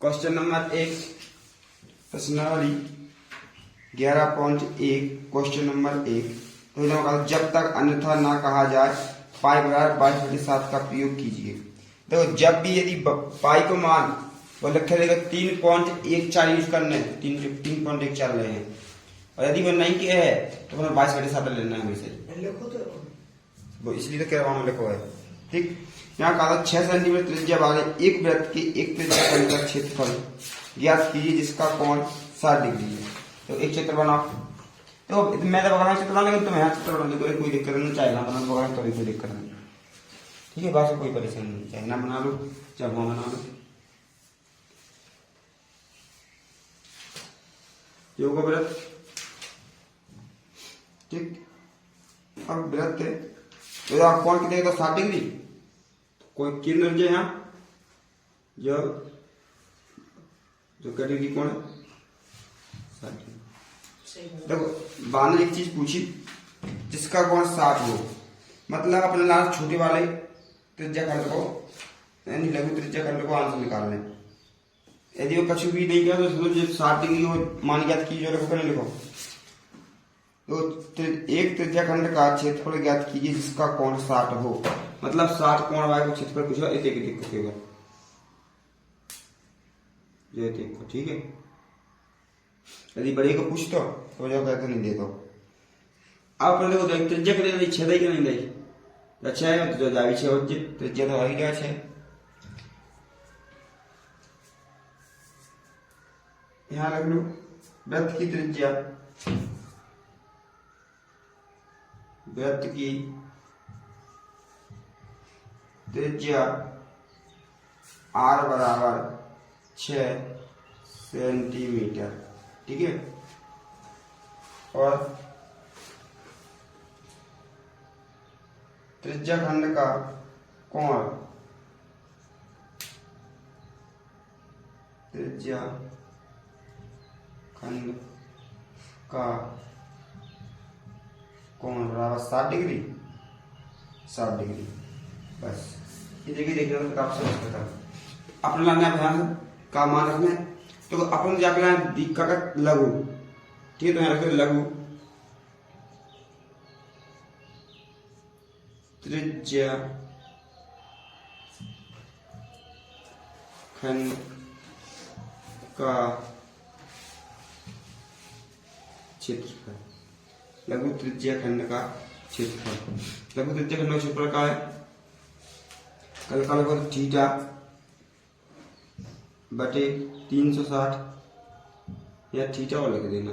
Question number 1 प्रश्नावली 11.1 question number 1। तो जब तक अन्यथा ना कहा जाए पाई बराबर 22/7 का प्रयोग कीजिए। देखो जब भी यदि पाई को मान वो लिखा रहेगा 3.14 यूज करना है, 3.14 रहे हैं, और यदि वो नहीं किया है तो 22/7 लेना है हमेशा। वो इसलिए तो कह रहा हूँ लिखो है। ठीक, यहाँ कहा 6 सेंटीमीटर त्रिज्या वाले एक वृत्त के एक त्रिज्या खंड का क्षेत्रफल ज्ञात कीजिए जिसका कोण 60 डिग्री है। तो एक चित्र बनाओ। तो मैं तो बना चित्र बना, लेकिन तुम यहाँ चित्र बना लो, कोई दिक्कत नहीं, चाहे ना बना लो तो कोई दिक्कत नहीं। ठीक है, बात से कोई परेशानी नहीं, चाहे ना बना लो चाहे वो बना लो। योग व्रत, ठीक, अब व्रत है तो आप कोण कितने तो 60 डिग्री, कोई केंद्र जो यहाँ जो क्या डिग्री कोण है 60 डिग्री। देखो बाने एक चीज पूछी जिसका कोण 60 हो, मतलब अपने लाल छोटे वाले त्रिज्या खंड को यानी लघु त्रिज्या खंड को आंसर निकाल लें। यदि वो कुछ भी नहीं किया तो 60 डिग्री को मान ज्ञात कीजिए, लिखो पहले लिखो। तो एक त्रिज्या खंड का क्षेत्रफल ज्ञात कीजिए जिसका कोण 60 हो, मतलब 60 कोण वाले को क्षेत्रफल पूछा एक होगा जो ठीक है। यदि बड़े को पूछ तो जो कहते नहीं दे दो। अब देखो त्रिज्या करेगा 6 देगी नहीं देगी, अच्छा है तो जो जावी 6 हो त्रिज्या तो आ ही गया 6। यहाँ रख लो वृत्त की त्रिज्या, वृत्त की त्रिज्या r बराबर 6 सेंटीमीटर, ठीक है। और त्रिज्या खंड का कोण, त्रिज्या खंड का कोण बराबर 60 डिग्री, 60 डिग्री। बस ये देखिए देखिए तो आप समझ सकते हैं। अपने लाना ध्यान का मान रखना है। तो अपन जाकर दिक्का का लघु, ठीक है, तो यहाँ रखते लघु त्रिज्या खंड का क्षेत्रफल, लघु त्रिज्या खंड का क्षेत्रफल। लघु त्रिज्या खंड का क्षेत्रफल का है कल का लगभग थीटा बटे 360 या थीटा वाला लिख देना,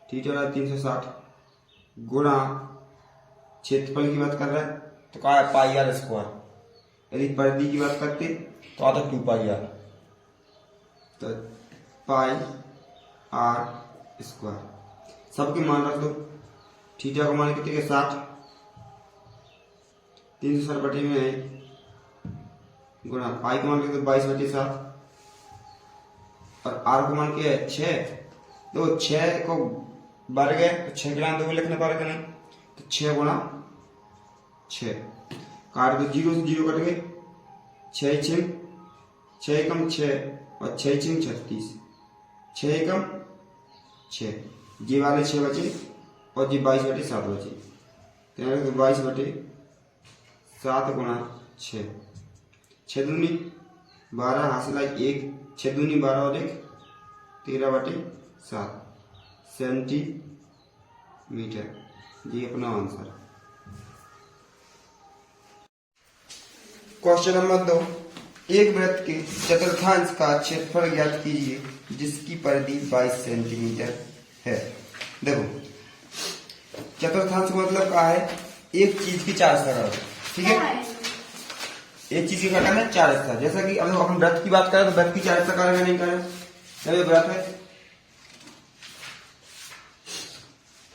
थीटा वाला 360 गुणा क्षेत्रफल की बात कर रहा है तो क्या है पाई आर स्क्वायर। यदि परिधि की बात करते तो आता 2 पाई आर, तो पाई आर स्क्वायर। सबके मान रख दो। थीटा को मान कितने के 60, 360 बटे में है गुणा पाई को मान के तो 22/7 और आर को मान के 6। तो 6 को बढ़ गए तो 6 गिना 2 लिखने पर नहीं, तो 6 गुणा 6 काट दो, 0 से 0 कट गए, 6 6 एकम 6 और 6 6 36, 6 एकम 6, जी वाले 6 बचे और जी 22/7 बचे, तो 22/7 गुणा 6, 6 दूनी 12 हासिल 1, 6 दूनी 12 और 1 13/7 सेंटीमीटर। जी अपना आंसर। क्वेश्चन नंबर 2, एक वृत्त के चतुर्थांश का क्षेत्रफल ज्ञात कीजिए जिसकी परिधि 22 सेंटीमीटर है। देखो चतुर्थांश का मतलब क्या है, एक चीज की 4 हिस्सा, ठीक है, एक चीज की घटा में 4 हिस्सा। जैसा कि अब अपन वृत्त की बात करें तो वृत्त की 4 हिस्सा करेंगे नहीं करें, जब वृत्त है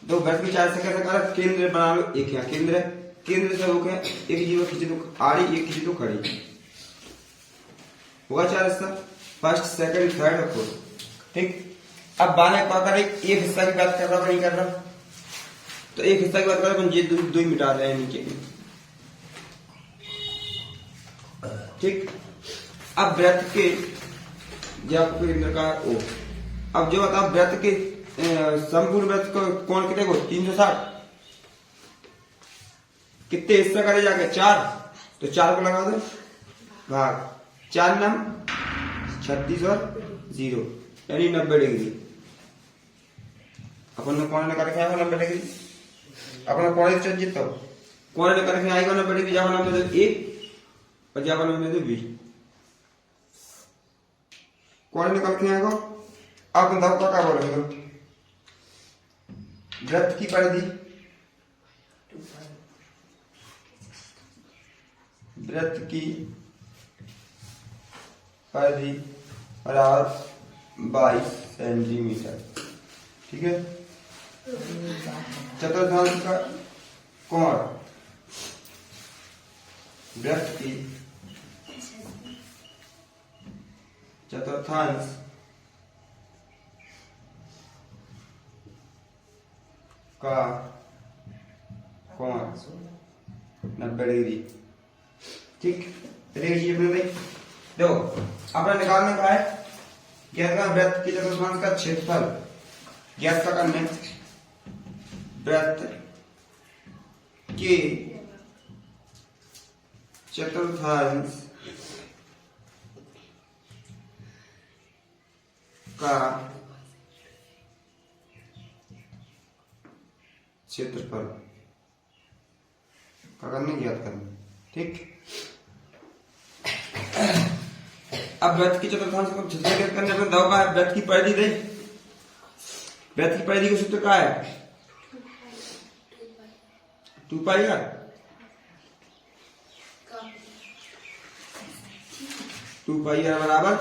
तो वृत्त की 4 हिस्सा कैसे करें, केंद्र बना लो, एक यहाँ केंद्र है, केंद्र से होकर एक जीरो खींचे तो आड़ी, एक खींचे तो खड़ी, होगा 4 हिस्सा, फर्स्ट सेकंड थर्ड और फोर्थ, ठीक। अब बाने क्या करें, एक हिस्सा की बात कर रहा नहीं कर रहा, तो एक हिस्सा की बात करें ये 2 मिटा रहे हैं नीचे, ठीक। अब वृत्त के जब केंद्र का ओ, अब जो बताओ वृत्त के संपूर्ण वृत्त को कोण कितने को 360, कितने हिस्सा करे जाके 4, तो 4 को लगा दो भाग 4 नम 36 और 0 यानी 90 डिग्री। अपन ने कोण ने करके आएगा 90 डिग्री, अपन कोण से जीतो कोण ने करके आएगा 90 डिग्री, जब हमने तो 1 और जब हमने तो 20 कोण निकल के आएगा। अब बताओ क्या बोलेंगे वृत्त की परिधि, वृत्त की परिधि बराबर 22 सेंटीमीटर, ठीक है। चतुर्थांश का कोण, वृत्त की चतुर्थांश का कोण 90 डिग्री, ठीक। देखो अपने निकालने का है ज्ञात का वृत्त की चतुर्थांश का क्षेत्रफल ज्ञात का करने, वृत्त के चतुर्थांश का क्षेत्रफल का करने ज्ञात करने, ठीक। अब वृत्त की चतुर्थांश को क्षेत्रफल ज्ञात करने अपने दाव का है वृत्त की परिधि दे, वृत्त की परिधि का सूत्र क्या है 2 पाई आर, 2 पाई आर बराबर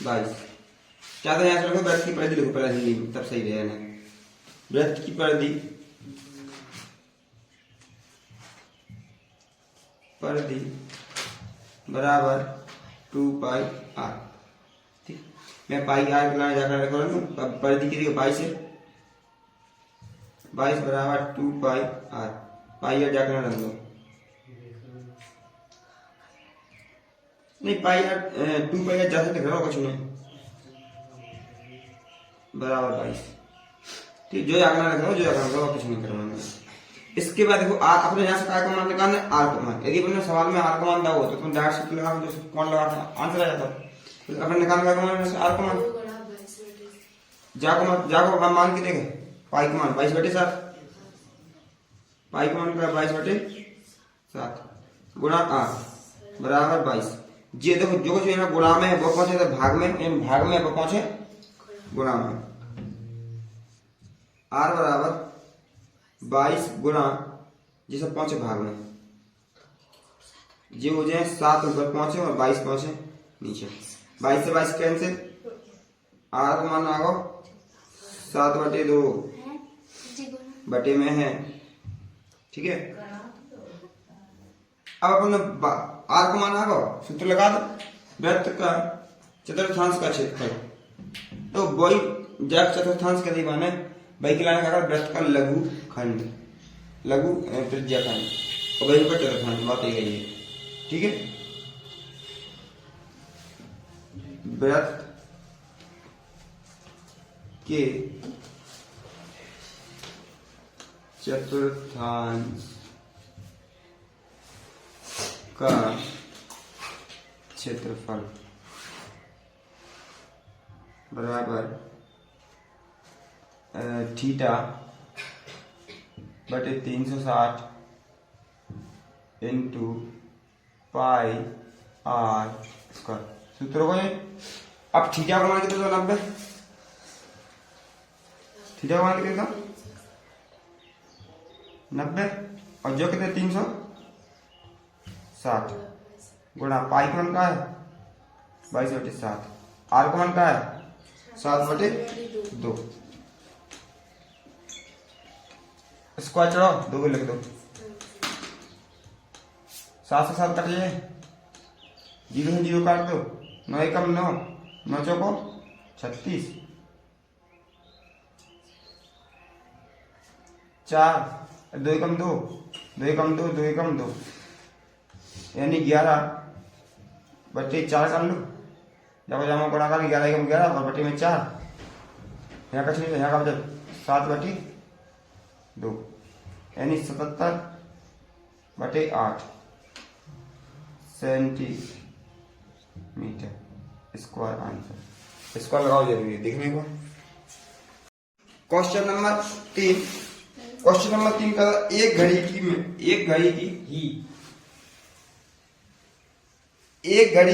22। क्या था यहाँ से लिखो वृत्त की परिधि लिखो पहले हिंदी तब सही रहेगा। वृत्त की परिधि बराबर 2 पाई आर, ठीक। मैं पाई आर के लाने जाकर रखा परिधि कितनी 22 है, 22 बराबर 2 पाई आर, पाई आर जाकर रख दो, नहीं पाई आर 2 पाई आर जा सकते करो कुछ नहीं बराबर 22, ठीक। जो आंकड़ा रख लो जो आंकड़ा रखो कुछ नहीं करवाना। इसके बाद देखो आर अपने यहाँ से काय का मान निकालना है आर का मान, यदि अपने सवाल में आर का मान दिया हो तो तुम डायरेक्ट सूत्र लगा जो कौन लगा आंसर आ जाता। तो अपने निकालने का मान आर का मान जाको मान के देखे पाई का मान 22/7, पाई का मान 22/7 गुणा आर बराबर 22। ये देखो जो कुछ यहाँ गुणा में है वो पहुंचे तो भाग में, भाग में वो पहुंचे गुणा में, आर बराबर 22 गुणा जिसे पहुंचे भाग में, जो हो जाए 7 ऊपर पहुंचे और 22 पहुंचे नीचे, 22 से 22 कैंसिल, आर का मान आ गो 7/2 बटे में है, ठीक है। अब अपन आर का मान आ गो सूत्र लगा दो वृत्त का चतुर्थांश का क्षेत्रफल, तो वही जब चतुर्थांश के दीवान है वही के लाने का वृत्त का लघु खंड, लघु त्रिज्या खंड और वही का चतुर्थांश, बात यही है, ठीक है। वृत्त के चतुर्थांश का क्षेत्रफल बराबर थीटा बटे 360 इंटू पाई आर स्क्वायर, सूत्र हो गए। अब थीटा का मान कितना 90, थीटा का मान कितना 90 और जो कितने 360 गुणा पाई का मान का है 22/7, आर का मान का है 7/2, स्क्वायर चढ़ाओ 2 को लिख दो, 7 से 7 कट जाए, 0 से 0 काट दो, 9 एकम 9, 9 चौको 36, 4 2 एकम 2, 2 एकम 2, 2 एकम 2 यानी 11, बटे 4 कर लो, जब जमा गुणा कर 11 एकम 11 और बटे में 4, यहाँ का छीन यहाँ का मतलब 7/2 यानी 77/8 सेंटीमीटर स्क्वायर आंसर। स्क्वायर लगाओ जरूरी है देखने को। क्वेश्चन नंबर 3 का एक घड़ी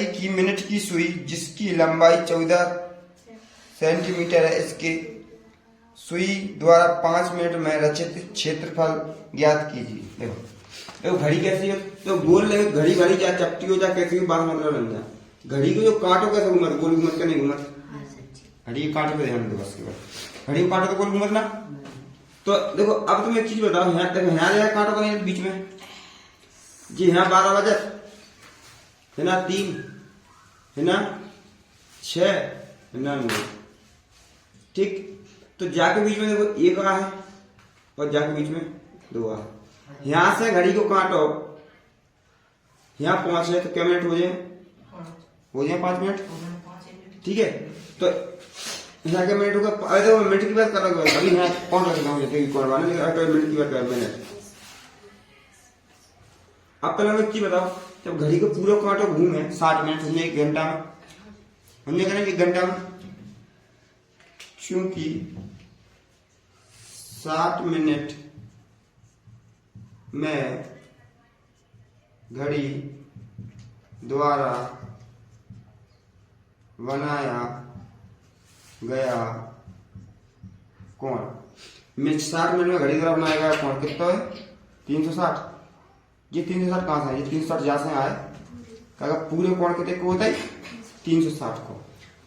की मिनट की सुई जिसकी लंबाई 14 सेंटीमीटर है, इसके सुई द्वारा 5 मिनट में रचित क्षेत्रफल ज्ञात कीजिए। देखो घड़ी कैसी है, तो गोल लगे घड़ी चाहे चपटी हो चाहे कैसी भी बात मतलब बन जाए, घड़ी को जो काटो कैसे घूमत, गोल घूमत का नहीं घूमत, घड़ी के कांटे पे ध्यान दो बस के बाद, घड़ी को काटो तो गोल घूमत ना। तो देखो अब तुम एक चीज बताओ, यहाँ देखो यहाँ काटो का नहीं बीच में जी, यहाँ 12 बजे है ना, 3 है ना, 6 है ना, 9, ठीक। तो जाके बीच में देखो 1 आ है और जाके बीच में 2 आ है। यहां से घड़ी को काटो, यहाँ 5 है तो क्या मिनट हो जाए 5 मिनट, ठीक है। तो यहाँ के मिनट होगा, अरे मिनट की बात कर रहा हूँ अभी, यहाँ कौन रखना हो जैसे मिनट की बात कर मिनट। अब पहले मैं एक चीज बताओ, जब घड़ी को पूरा काटो घूमे 60 मिनट हमने 1 घंटा में, हमने कहना 1 घंटा में, क्योंकि 60 मिनट में घड़ी द्वारा बनाया गया कोण, 60 मिनट में घड़ी द्वारा बनाया गया कोण कितना है 360। ये 360 कहां से है, ये 360 जहां से आए कहा पूरे कोण कितने को होता है 360 को।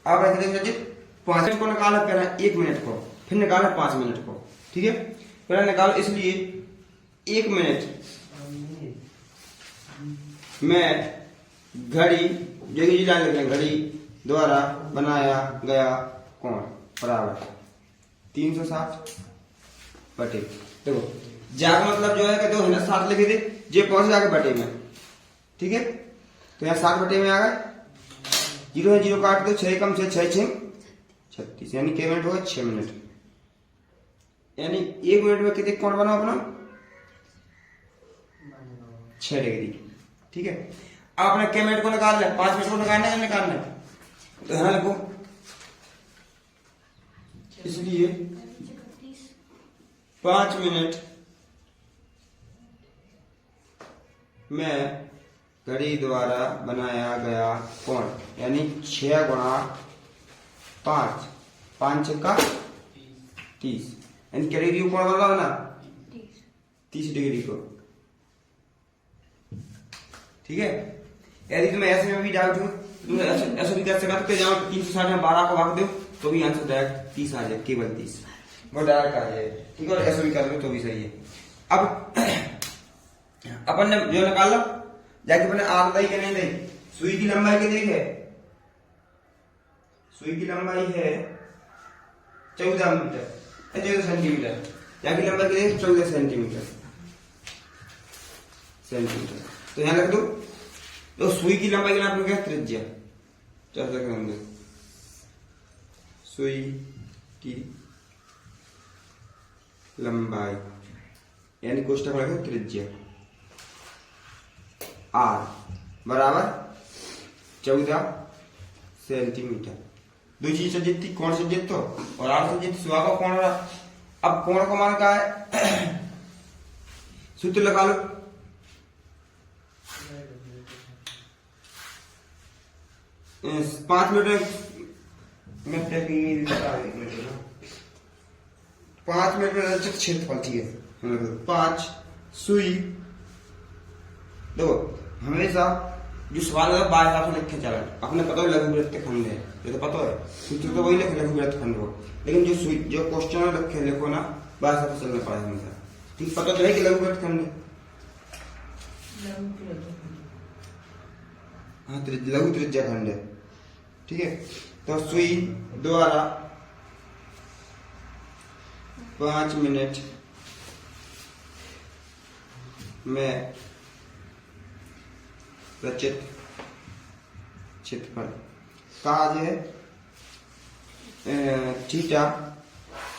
अब ऐसे देखिए 5 मिनट को निकाला पहले 1 मिनट को, फिर निकाला 5 मिनट को, ठीक है। पहले निकालो, इसलिए 1 मिनट में घड़ी जो ये लाइन लग रही है, घड़ी द्वारा बनाया गया कोण बराबर 360 बटे, देखो जाग मतलब जो है कि दो है ना 7 लिखे थे, जे पहुंच जाके बटे में, ठीक है। तो यहाँ 7 बटे में आ गए, 0 है 0 काट दो, 6 कम से 6 36 यानी क्या मिनट होगा 6 मिनट, यानी 1 मिनट में कितने कोण बनाओ अपना 6 डिग्री, ठीक है। आपने क्या मिनट को निकाल लिया, 5 मिनट को निकालना है निकालना है, तो यहां लिखो, इसलिए 5 मिनट में घड़ी द्वारा बनाया गया कोण यानी 6 गुणा 5, 5 का 30 यानी क्या डिग्री को कोण बन रहा है ना 30 डिग्री को, ठीक है। यदि तुम्हें ऐसे में भी डाउट हो, तुम ऐसा भी कर सकते जाओ 360 में 12 को भाग दो तो भी आंसर डायरेक्ट 30 आ जाए, केवल 30 वो डायरेक्ट आ जाए, ठीक है। और ऐसा भी कर दो तो भी सही है। अब अपन ने जो निकाला जाके अपने आग दही के नहीं दही, सुई की लंबाई कितनी है, सुई की लंबाई है 14 मीटर 14 सेंटीमीटर, जाकी लंबाई कितनी है 14 सेंटीमीटर, तो यहां रख दो। तो सुई की लंबाई का नाम क्या त्रिज्या, सुई की लंबाई यानी कोष्टक में त्रिज्या R बराबर 14 सेंटीमीटर। दो चीज से जीतती, कौन से जीतो और R से जीत सुहा का कौन रहा। अब कोण का मान क्या है सूत्र लगा लो, पांच मिनट में 5 मिनट में रचित क्षेत्रफल, ठीक है। 5 सुई, देखो हमेशा जो सवाल है बाय हिसाब से लिख के चला, अपने पता है लघुवृत्त खंड है, ये तो पता है सूत्र तो वही लिखे लघुवृत्त खंड हो, लेकिन जो जो क्वेश्चन रखे लिखो ना बाय हिसाब से चलना पड़ा हमेशा, ठीक। पता तो है कि लघुवृत्त खंड है, हाँ लघु त्रिज्या खंड है, ठीक है। तो सुई द्वारा 5 मिनट में रचित क्षेत्रफल का आज है थीटा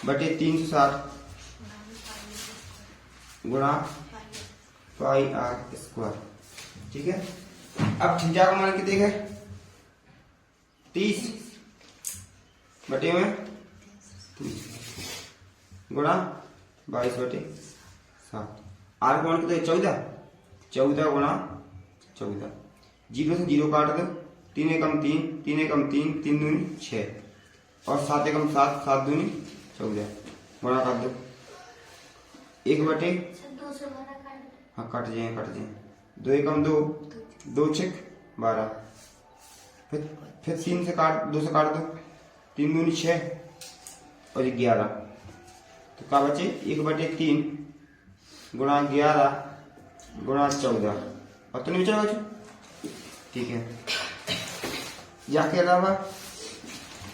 बटे 360 गुणा पाई आर स्क्वायर। ठीक है, अब थीटा का मान कितने है 30 बटे में 30 गुणा 22/7। आर का मान कितने 14 गुणा 14। 0 से 0 काट दो, 3 एकम 3, 3 एकम 3, 3 दूनी 6 और 7 एकम 7, 7 दूनी 14 गुणा कर दो 1/, हाँ कट जाए 2 एकम 2, 2 6 12, फिर 3 से काट 2 से काट दो, 3 दूनी 6 और 11, तो क्या बचे 1/3 गुणा 11 गुणा 14 और तो नहीं बचा बच्चों। ठीक है, जाके अलावा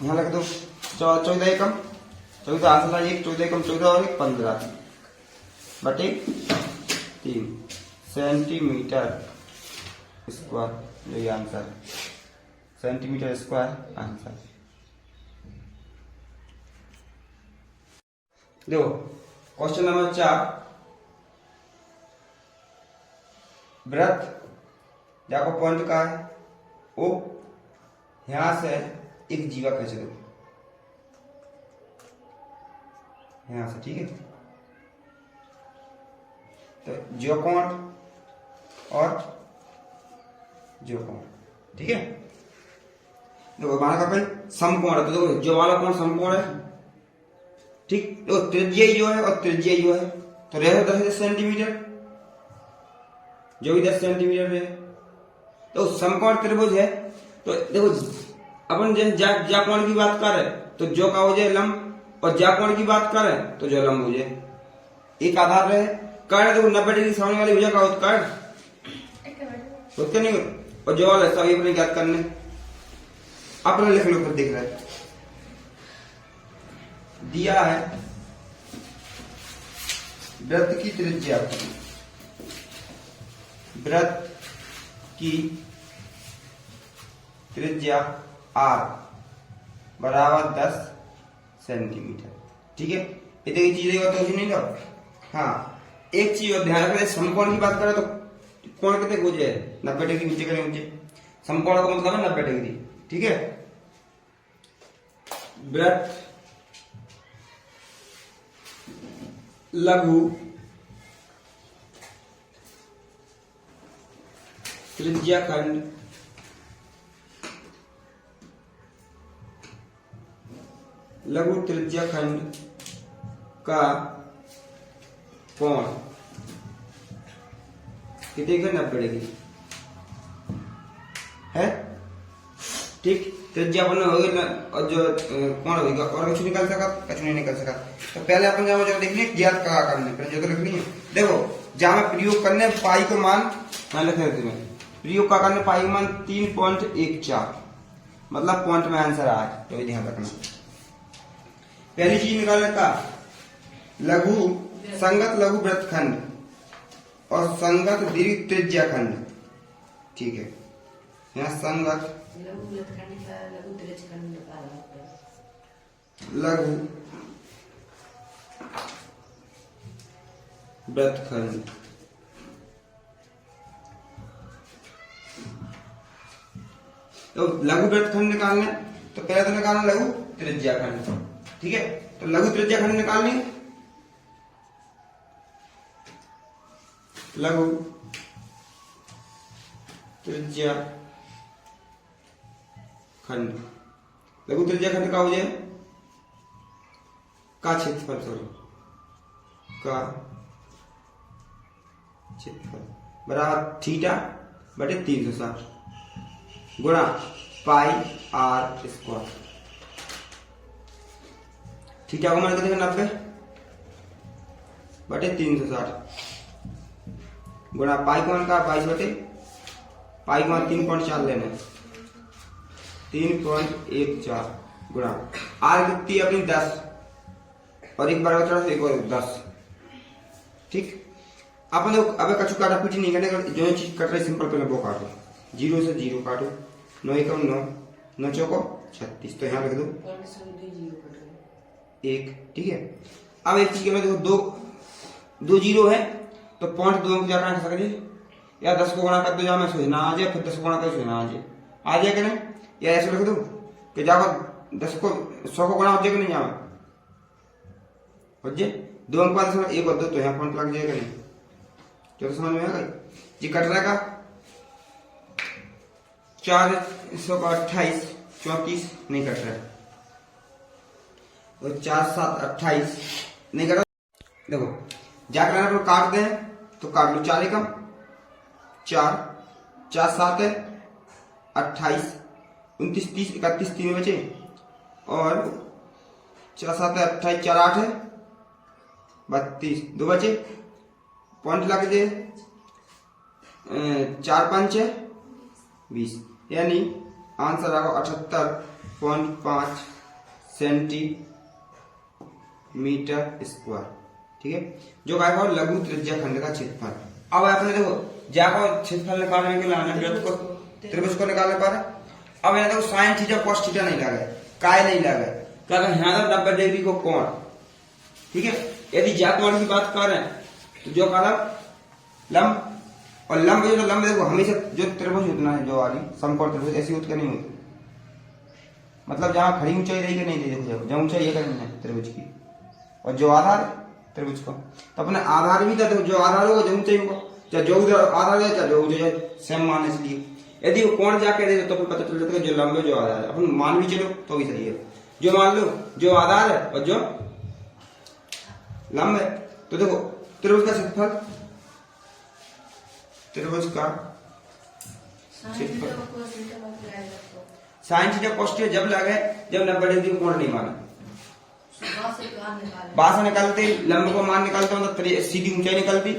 यहाँ लग दो 14 एकम 14 आसला 1, 14 एकम 14 और 1 15/3 सेंटीमीटर स्क्वायर। ये आंसर सेंटीमीटर स्क्वायर आंसर। देखो क्वेश्चन नंबर 4, वृत्त देखो पॉइंट का है ओ, यहां से एक जीवा खींच दो यहां से। ठीक है, तो जो कोण और जो कोण। ठीक है, देखो हमारा का भाई समकोण है, तो देखो जो वाला कोण समकोण है। ठीक, तो त्रिज्या जो है और त्रिज्या जो है, तो रहे 10 सेंटीमीटर, जो भी 10 सेंटीमीटर है, तो समकोण त्रिभुज है। तो देखो अपन जा कोण की बात कर रहे तो जो का हो जाए लंब, और जा कोण की बात कर रहे तो जो लंब हो जाए। एक आधार रहे कर्ण, देखो 90 डिग्री सामने वाली भुजा का उत्कर्ण होते नहीं, और जो वाला सभी अपने ज्ञात करने अपने लिख लो, पर देख रहे दिया है वृत्त की त्रिज्या, वृत्त की त्रिज्या r बराबर 10 सेंटीमीटर। ठीक है, इतनी चीज तो नहीं दो। हाँ, एक चीज और ध्यान रखना, समकोण की बात करें तो कोण कितने हो जाए 90 डिग्री नीचे करें नीचे, समकोण का मतलब है 90 डिग्री। ठीक है, वृत्त लघु त्रिज्याखंड लघु त्रिज्याखंड का कोण कितने का 90 डिग्री है। ठीक, त्रिज्या अपन हो गई और जो कोण होगा और कुछ निकल सका, कुछ नहीं निकल सका। तो पहले अपन जब देखनी ज्ञात क्या करने, पहले जो तो लिखनी है। देखो जहां में प्रयोग करने पाई को मान मैं लिख देती हूँ, प्रयोग का करने पाई को मान 3.14, मतलब पॉइंट में आंसर आए, तो ये ध्यान रखना। पहली चीज निकालने का लघु संगत लघु वृत्तखंड और संगत दीर्घ त्रिज्याखंड। ठीक है, यहाँ संगत लघु वृत्तखंड तो लघु वृत्तखंड निकालने, तो पहले तो निकालना लघु त्रिज्याखंड। ठीक है, तो लघु त्रिज्याखंड निकालनी, लघु त्रिज्याखंड, लघु त्रिज्याखंड का हो जाए का क्षेत्रफल, सॉरी का क्षेत्रफल बराबर थीटा बटे 360 गुणा पाई आर स्क्वायर। थीटा को मान के 90 बटे 360 गुणा पाई को मान का 22 बटे पाई को मान 3.4 लेना है, 3.14 गुणा आर कितनी अपनी 10 और एक बार एक और 10। ठीक, अपन देखो अब कछु काटा पीटी नहीं करने, जो चीज कट रही सिंपल पहले वो काटो, 0 से 0 काटो, 9 एकम 9, 9 चौको 36, तो यहाँ लिख दो 1, ठीक है। अब एक चीज के बाद देखो दो जीरो है तो पॉइंट 2 क्या कर सकते, या 10 को गुणा कर दो, जहाँ मैं सोचना आ जाए, फिर 10 को गुणा कर सोचना आ जाए कि नहीं, या ऐसे लिख दो कि जाकर 10 को 100 को गुणा हो जाए कि नहीं, यहाँ हो जाए 2 अंक बाद 1 और 2, तो यहाँ पॉइंट लग जाएगा नहीं, तो समझ में आएगा। जी कट रहेगा 428 34 नहीं कट रहा है, और 4 7 28 नहीं कट रहा। देखो जाकर काट दे तो काट लो, 4 एकम 4, 4 7 है 28, 29 30 31 3 बचे, और 4 7 है 28, 4 8 है 32, 2 बचे, पॉइंट लग दे 4 5 है 20, यानी आंसर आएगा 78.5 सेंटीमीटर स्क्वायर, ठीक है, जो आएगा लघु त्रिज्या खंड का क्षेत्रफल। अब आपने देखो जाकर क्षेत्रफल निकालने के लिए त्रिभुज को निकालने पा रहे। अब यहाँ देखो साइन थीटा कॉस थीटा नहीं लगा, काय नहीं लगा, क्या यहाँ 90 डिग्री को कोण, ठीक है। यदि ज्याकोण की बात कर रहे हैं तो जो कलम लंब, और लंब जो लंब देखो हमेशा जो त्रिभुज उतना है, जो वाली समकोण त्रिभुज ऐसी उठ के नहीं होती, मतलब जहां खड़ी ऊंचाई रहेगी नहीं देखो, जहां ऊंचाई ये करनी है त्रिभुज की, और जो आधार त्रिभुज को, तो अपने आधार भी देखो, जो आधार होगा जो ऊंचाई होगा, चाहे जो आधार है चाहे जो सेम मान, इसलिए यदि वो कोण जाके दे तो पता चल जाता है जो लंब है जो आधार है, अपन मान भी चलो तो भी सही है, जो मान लो जो आधार है और जो लंब है। तो देखो त्रिभुज का क्षेत्रफल, त्रिभुज का साइन थीटा कॉस थीटा जब लगे जब 90 डिग्री कोण नहीं माना, बाहर से निकालते लंब को मान निकालता हूं तो सीधी ऊंचाई निकलती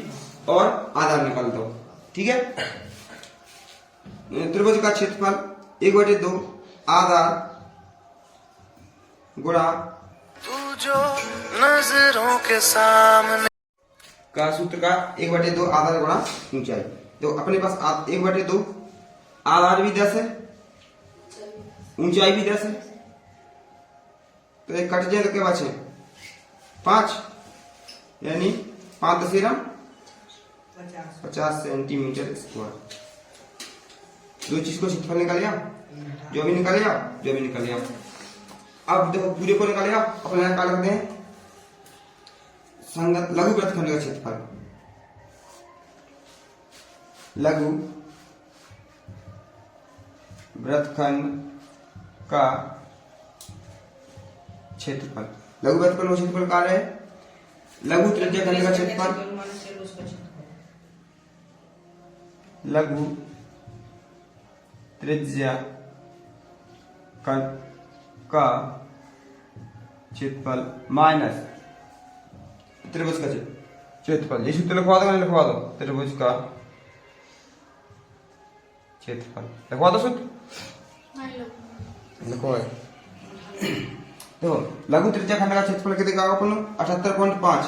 और आधार निकालता हूं, ठीक है। त्रिभुज का क्षेत्रफल 1/2 आधार गुणा तू जो नजरों के सामने का सूत्र का 1/2 आधार गुणा ऊंचाई। तो अपने पास 1/2 आधार भी 10 है, ऊंचाई भी 10 है, तो एक कट जाए तो क्या बचे 5, यानी 5 10 50 सेंटीमीटर स्क्वायर। दो चीज को क्षेत्रफल निकाल लिया, जो भी निकाल लिया, जो भी निकाल लिया। अब देखो पूरे को निकाल लिया, अपने निकाल करते हैं संगत लघु वृत्तखंड का क्षेत्रफल, लघु वृत्तखंड का क्षेत्रफल। लघु वृत्तखंड का क्षेत्रफल क्या है, लघु त्रिज्या खंड का क्षेत्रफल, लघु त्रिज्या खंड का क्षेत्रफल माइनस त्रिभुज का क्षेत्रफल। ये सूत्र लिखवा दो, लिखवा दो, त्रिभुज का क्षेत्रफल लिखवा दो सूत्र, लिखो। देखो लघु त्रिज्या खंड का क्षेत्रफल कितने का अपन 78.5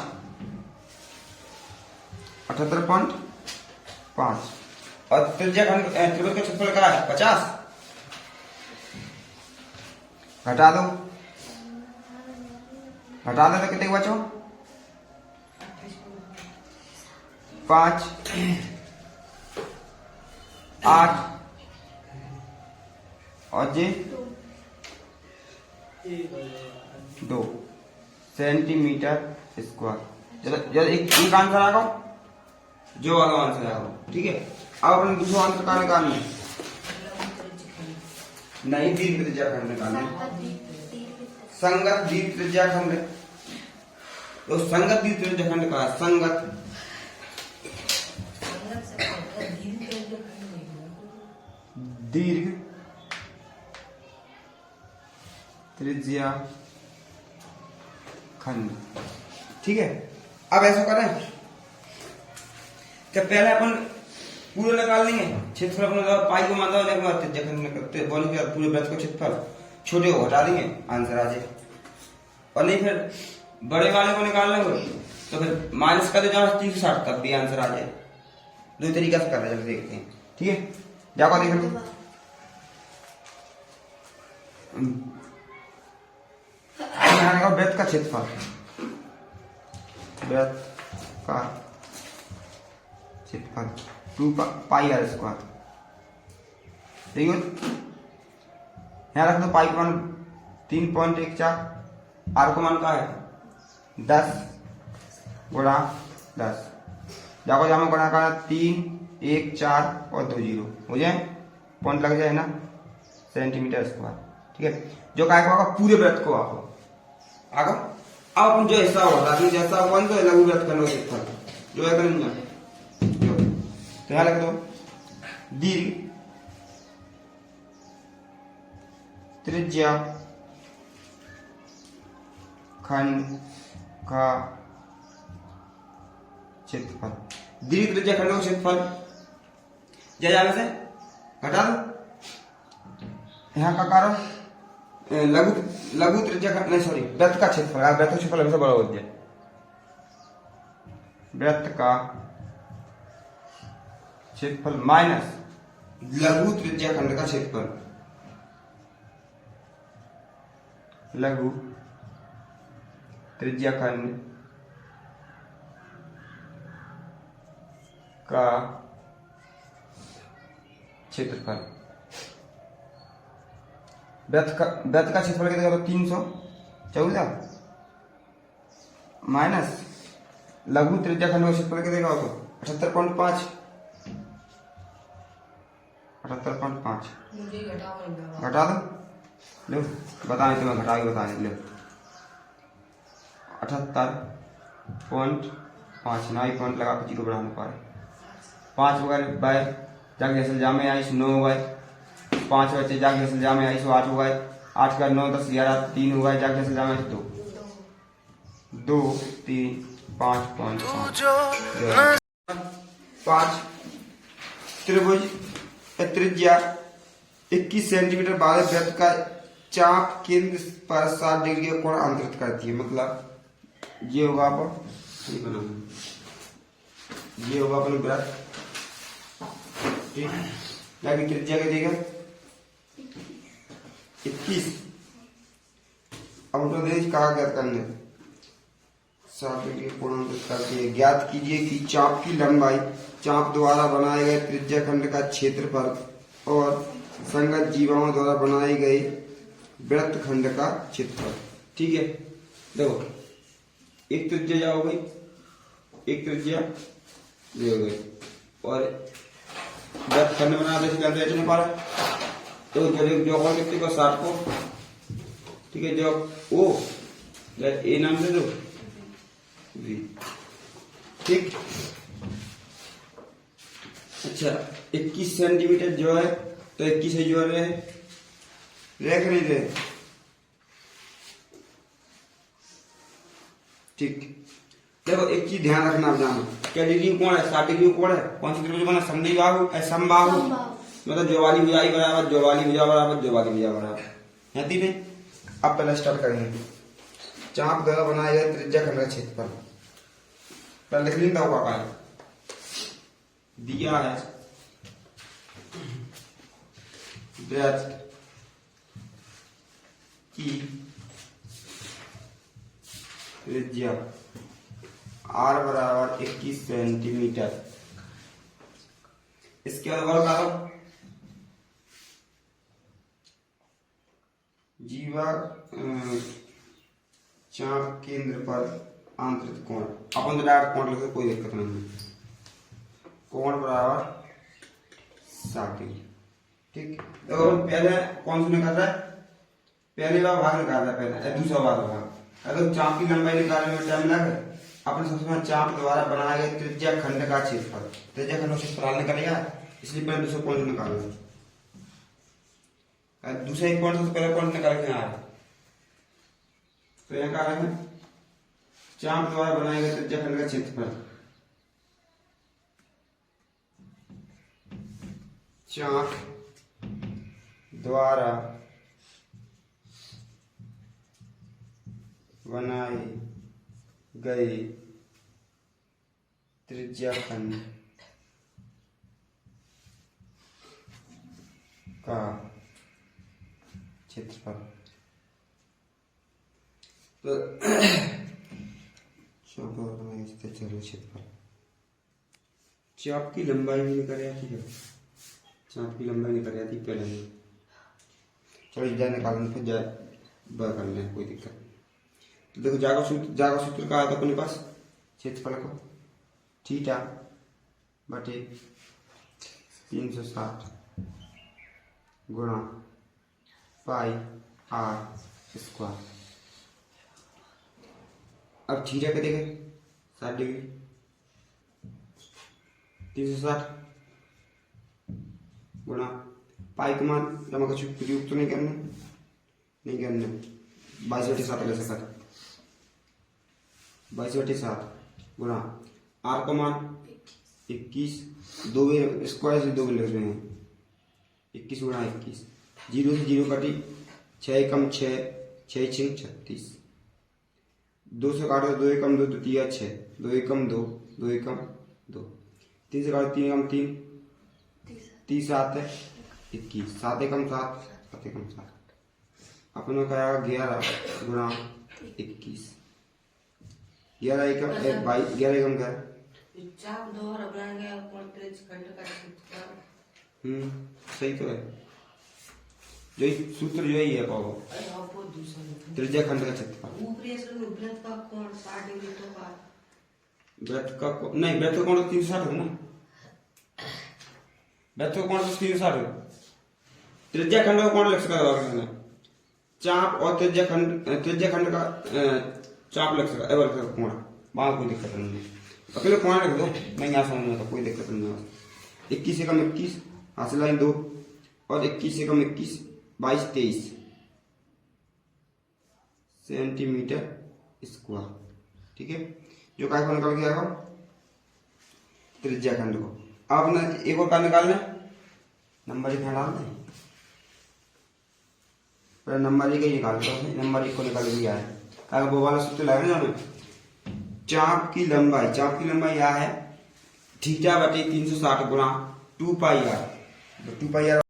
और त्रिज्या खंड त्रिभुज का क्षेत्रफल क्या है 50, घटा दो तो कितने बचो 5 8 और जी 2 सेंटीमीटर स्क्वायर। जब एक आंसर आएगा जो वाला आंसर आएगा, ठीक है। अब अपने दूसरा आंसर का निकालना है, नहीं दीर्घ त्रिज्या खंड निकालना है, संगत दीर्घ त्रिज्या खंड। तो संगत दीर्घ त्रिज्या खंड का संगत दीर्घ त्रिज्या खंड, ठीक है। अब ऐसा करें कि पहले अपन पूरे निकाल लेंगे क्षेत्रफल, अपने पाई को मान दो त्रिज्या खंड निकलते पूरे वृत्त को क्षेत्रफल, छोटे को हटा देंगे आंसर आ जाए, और नहीं फिर बड़े वाले को निकाल लेंगे तो फिर माइनस कर दो जहां 360 तक भी आंसर आ जाए। दो तरीका से कर रहे हैं, देखते हैं, ठीक है। जाओ देख लो वृत्त का क्षेत्रफल, वृत्त का क्षेत्रफल 2πr²। देखिए यहाँ रख दो, पाई का मान 3.14, आर का मान का है 10 गुणा 10, जाको जामा गुणा करना 3, 1, 4 और 2 0 हो जाए, पॉइंट लग जाए ना, सेंटीमीटर स्क्वायर। ठीक है, जो काय होगा पूरे वृत्त को आपको आगे अब अपन जो हिस्सा होगा जैसा वन तो लघु वृत्त का क्षेत्रफल जो है करेंगे तो यहाँ लग दो दीर्घ त्रिज्या खंड का क्षेत्रफल, दीर्घ त्रिज्या खंड का क्षेत्रफल जाए से घटा दो, यहाँ का कारण लघु त्रिज्या का नहीं सॉरी वृत्त का क्षेत्रफल, वृत्त का क्षेत्रफल हमेशा बड़ा होता है, वृत्त का क्षेत्रफल माइनस लघु त्रिज्या खंड का क्षेत्रफल, लघु त्रिज्या खंड का क्षेत्रफल, वृत्त का क्षेत्रफल कितना होगा 314 माइनस लघु त्रिज्या खंड का क्षेत्रफल कितना होगा 78.5 घटा दो, लो बताने तुम्हें घटा के बताने लो 78.5 ना ही पॉइंट लगा के 0 बढ़ाने पा रहे 5 वगैरह बाय जाके असल जामे आई 9 हो गए, 5 बच्चे जाके असल जामे आई 8 हो गए, 8 का 9 10 11 3 हो गए, जाके असल जामे 2 3 5 त्रिभुज त्रिज्या 21 सेंटीमीटर वाले वृत्त का चाप केंद्र पर 60 डिग्री का कोण अंतरित करती है। मतलब ये होगा ये होगा अपन वृत्त, ठीक, बाकी त्रिज्या का देगा 21, अब तो देश कहा ज्ञात करने 60 डिग्री कोण अंतरित करती है। ज्ञात कीजिए कि चाप की लंबाई चाप द्वारा बनाए गए त्रिज्या खंड का क्षेत्रफल और संगत जीवाओं द्वारा बनाए गए वृत्त खंड का क्षेत्रफल। ठीक है, देखो एक त्रिज्या जा हो गई, एक त्रिज्या ये हो गई और वृत्त खंड बना देने पा रहा तो जो और कितने को 60 को, ठीक है, जो ओ ए नाम दे दो वी, ठीक। अच्छा 21 सेंटीमीटर जो है तो 21 है जो रहे नहीं रहे, ठीक। देखो एक चीज ध्यान रखना आप जानो, क्या डिग्री कोण है 60 डिग्री कोण है, कौन सी त्रिभुज बना समद्विबाहु समबाहु, मतलब जो वाली भुजाई बराबर जो वाली भुजा बराबर जो वाली भुजा बराबर है, तीन है। अब पहले स्टार्ट करेंगे, चाप द्वारा बनाए गए त्रिज्या खंड का क्षेत्रफल पहले लिख लेता होगा का दिया है वृत्त की त्रिज्या r बराबर 21 सेंटीमीटर, इसके बाद जीवा चाप केंद्र पर आंतरिक कोण, अपन तो डायरेक्ट कोण लिखते कोई दिक्कत नहीं, कोण बराबर 60 डिग्री, ठीक। देखो पहले कौन सा निकाल रहा है, पहले बार भाग निकाल रहा है, पहले दूसरा बार भाग, अगर चाप की लंबाई निकालने में टाइम लगे अपन सबसे पहले चाप द्वारा बनाए गए त्रिज्या खंड का क्षेत्रफल, त्रिज्या खंड का क्षेत्रफल निकलेगा, इसलिए पहले दूसरा पॉइंट निकालना, दूसरा एक पॉइंट सबसे पहले पॉइंट निकाल के आ रहा है, तो यहाँ क्या है चाप द्वारा बनाए गए त्रिज्या खंड का क्षेत्रफल, चाप द्वारा बनाए गए त्रिज्या खंड का क्षेत्रफल। तो चलो क्षेत्रफल, चाप की लंबाई भी निकल आती है, चाप की लंबाई निकल आती पहले ही। चलो इधर निकालने फिर जाए ब कर लें, कोई दिक्कत नहीं। तो देखो जागा सूत्र का आया था अपने पास क्षेत्रफल को, थीटा बटे 360 गुणा पाई आर स्क्वायर। अब थीटा का देखें 60 डिग्री, 360 गुणा पाई का मान जमा कुछ प्रयोग तो नहीं करना 22/7 ले सकता, 22/7 गुणा आर का मान 21, 2 स्क्वायर से 2 लिख रहे हैं, 21 गुणा 21, 0 से 0 कटी, 6 कम 6, 6 6 36, 2 से काटो 2 कम 2 तो 3 6, 2 कम 2, 2 कम 2, 3 से काटो 3 कम 3, 30 7 21, 7 कम 7, 7 कम 7, अपनों का 11 गुणा 21, 11 एकम 22, 11 एकम क्या सही तो है, जो सूत्र जो ही है पाओ त्रिज्या खंड का क्षेत्रफल, वृत्त का नहीं, वृत्त का कोण 360 है ना, वृत्त का कोण 360 है, त्रिज्या खंड का कोण लग सकता है, चाप और त्रिज्या खंड का चाप लग सकता है कोण, वहां कोई दिक्कत नहीं है, अकेले कोण रख दो, मैं यहाँ समझ में, कोई दिक्कत नहीं है। 21 से कम 21 हासिल लाइन 2 और 21 से कम 21 22 23 सेंटीमीटर स्क्वायर, ठीक है। जो काय को निकल गया त्रिज्या खंड को। अब ना एक और का निकालना नंबर 1 डाल दें, पर नंबर 1 ही निकाल दो, नंबर 1 को निकाल लिया है, क्या वो वाला सूत्र लगाना हमें। चाप की लंबाई यह है थीटा बटे 360 गुणा 2 पाई आर, 2 पाई आर।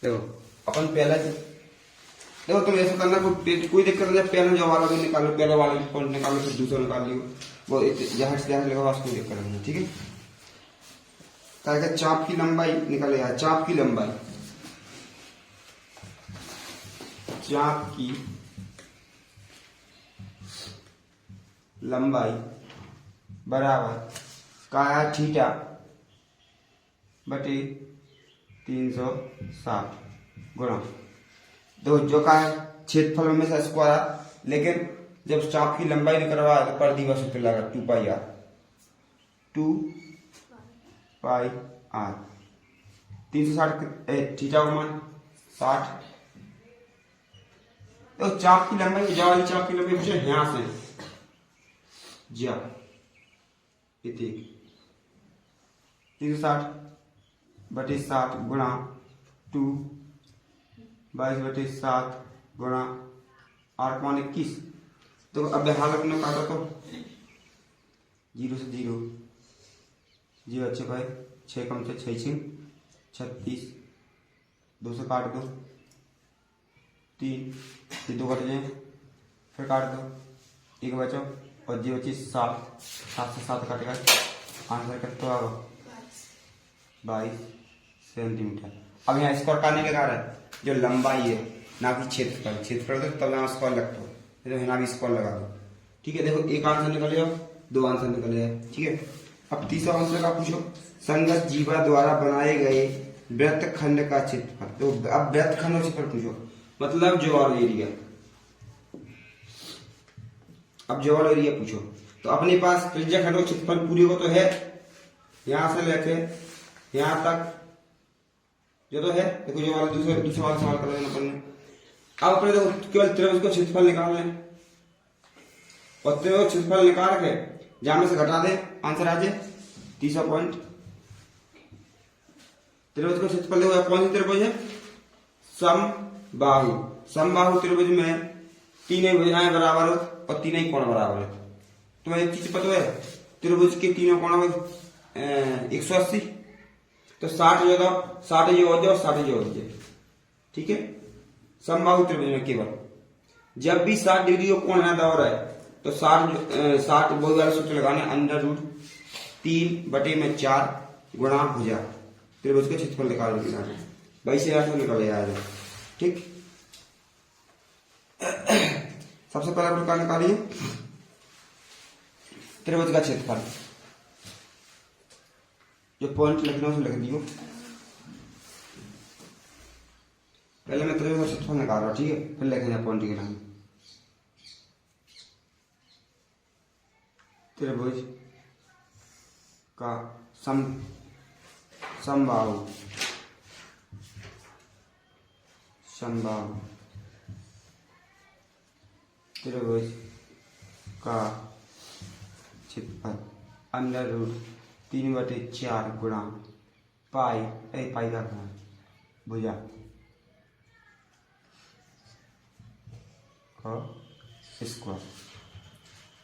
देखो अपन पहला देखो तुम ऐसा करना, कोई दिक्कत नहीं, पहले जो वाला भी निकालो, पहले वाला पॉइंट निकालो, फिर दूसरा निकाल लियो, वो जहां से जहां लगा कोई दिक्कत नहीं, ठीक है। क्या चाप की लंबाई निकलेगा, चाप की लंबाई बराबर काया थीटा बटे 360 गुणा, देखो जो का है क्षेत्रफल में से स्क्वायर, लेकिन जब चाप की लंबाई निकलवा तो पर दिवस सूत्र लगा 2 पाई आर, 2 पाई आर, 360 थीटा का मान 60। तो चाप की लंबाई, जवाली चाप की लंबाई पूछे यहां से जा इतनी 360 बटे 7 गुणा 2 22/7 गुणा 8 मान 21। तो अब हाल अपने काटा तो 0 से 0 0 अच्छे भाई 6 कम से 6 6 36, 2 से काट दो 3, ये 2 कट जाए, फिर काट दो 1 बचो और 0 7, 7 से 7 कट गए, आंसर कितना होगा 22 सेंटीमीटर। अब यहाँ स्क्वायर का नहीं लगा रहा है, जो लंबाई है ना कि क्षेत्रफल तो तब यहाँ स्क्वायर लगता है, तो यहाँ भी स्क्वायर लगा दो, ठीक है। देखो एक आंसर निकले हो, 2 आंसर निकले हैं, ठीक है। अब तीसरा आंसर का पूछो, संगत जीवा द्वारा बनाए गए वृत्त खंड का क्षेत्रफल। तो अब वृत्त खंड का क्षेत्रफल पूछो, मतलब ज्वाल एरिया, अब ज्वाल एरिया पूछो। तो अपने पास त्रिज्या खंड का क्षेत्रफल पूरी को तो है, यहां से लेके यहां तक जो तो है, देखो जो वाला दूसरा वाला सवाल कर लेना अपन ने। अब अपने देखो केवल त्रिभुज का क्षेत्रफल निकालना है, और त्रिभुज क्षेत्रफल निकाल के जहां में से घटा दे आंसर आ जाए 30 पॉइंट। त्रिभुज का क्षेत्रफल देखो कौन सी त्रिभुज है, समबाहु त्रिभुज में तीनों भुजाएं बराबर हो और तीनों ही कोण बराबर है। तुम्हें एक चीज पता है, त्रिभुज के तीनों कोण 180, तो 60 जो 60 जो हो जाए और 60 जो हो जाए, ठीक है। समबाहु त्रिभुज में केवल जब भी 60 डिग्री का कोण है दौर है तो 60 बहुत बार सूत्र लगाने अंडर रूट 3/4 गुणा भुजा त्रिभुज का क्षेत्रफल निकाल के जाना है भाई से ऐसा निकल जाएगा। ठीक, सबसे पहला प्रकार निकालिए त्रिभुज का क्षेत्रफल। जो पॉइंट लिखना है उसे लिख दियो। पहले मैं त्रिभुज का क्षेत्रफल निकाल रहा हूं, ठीक है, फिर लिखेंगे पॉइंट के नाम। त्रिभुज का समबाहु त्रिभुज का क्षेत्रफल अंडर रूट 3/4 गुणा पाई का गुणा भुजा स्क्वायर।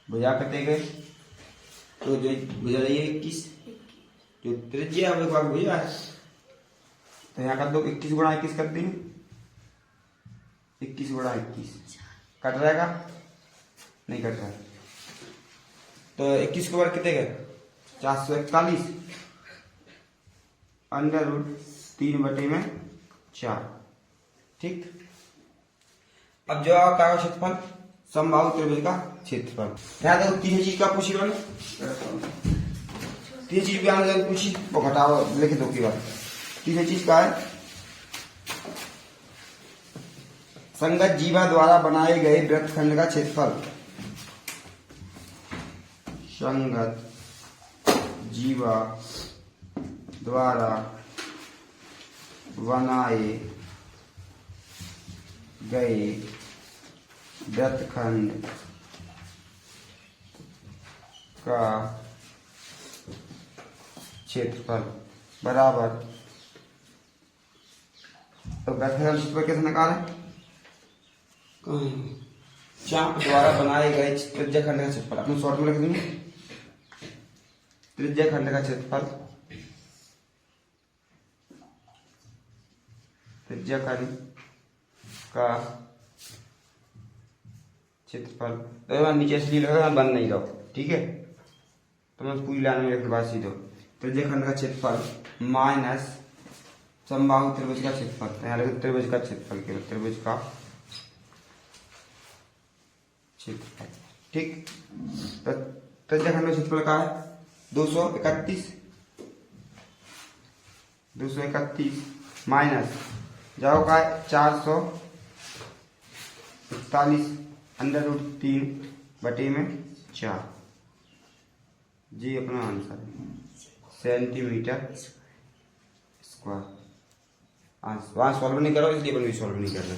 भुजा कटे गए तो जो भुजा रही 21, जो त्रिज्या है वो भुजा है तो यहाँ कर दो 21 गुणा 21 कर देंगे। 21 गुणा 21 कट रहेगा, नहीं कट रहा है तो 21 के वर्ग कितने गए 441 अंडर रूट 3/4। ठीक, अब जो आपका क्षेत्रफल समबाहु त्रिभुज का क्षेत्रफल। यहाँ देखो तीन चीज का पूछी मैंने, तीन चीज भी पूछी वो घटाओ लिख दो की बात। तीसरी चीज का है संगत जीवा द्वारा बनाए गए वृत्तखंड का क्षेत्रफल। संगत जीवा द्वारा बनाए गए वृत्तखंड का क्षेत्रफल बराबर, तो वृत्तखंड का क्षेत्रफल कैसे निकालें, चाप द्वारा बनाए गए त्रिज्या खंड का क्षेत्रफल। अपने शॉर्ट में लिख देंगे त्रिज्या खंड का क्षेत्रफल, त्रिज्या खंड का क्षेत्रफल। तो नीचे इसलिए लगा बंद नहीं रहो, ठीक है, तो मैं पूरी लाइन में लिख बात सीधो त्रिज्या खंड का क्षेत्रफल माइनस समबाहु त्रिभुज का क्षेत्रफल। यहाँ लिखो त्रिभुज का क्षेत्रफल, केवल त्रिभुज का क्षेत्रफल। ठीक, तो त्रिज्या खंड का क्षेत्रफल का है 231 माइनस जाओ का है 441 अंडर रूट 3/4 जी अपना आंसर सेंटीमीटर स्क्वायर। वहां सॉल्व नहीं करो इसलिए अपन भी सॉल्व नहीं कर रहे।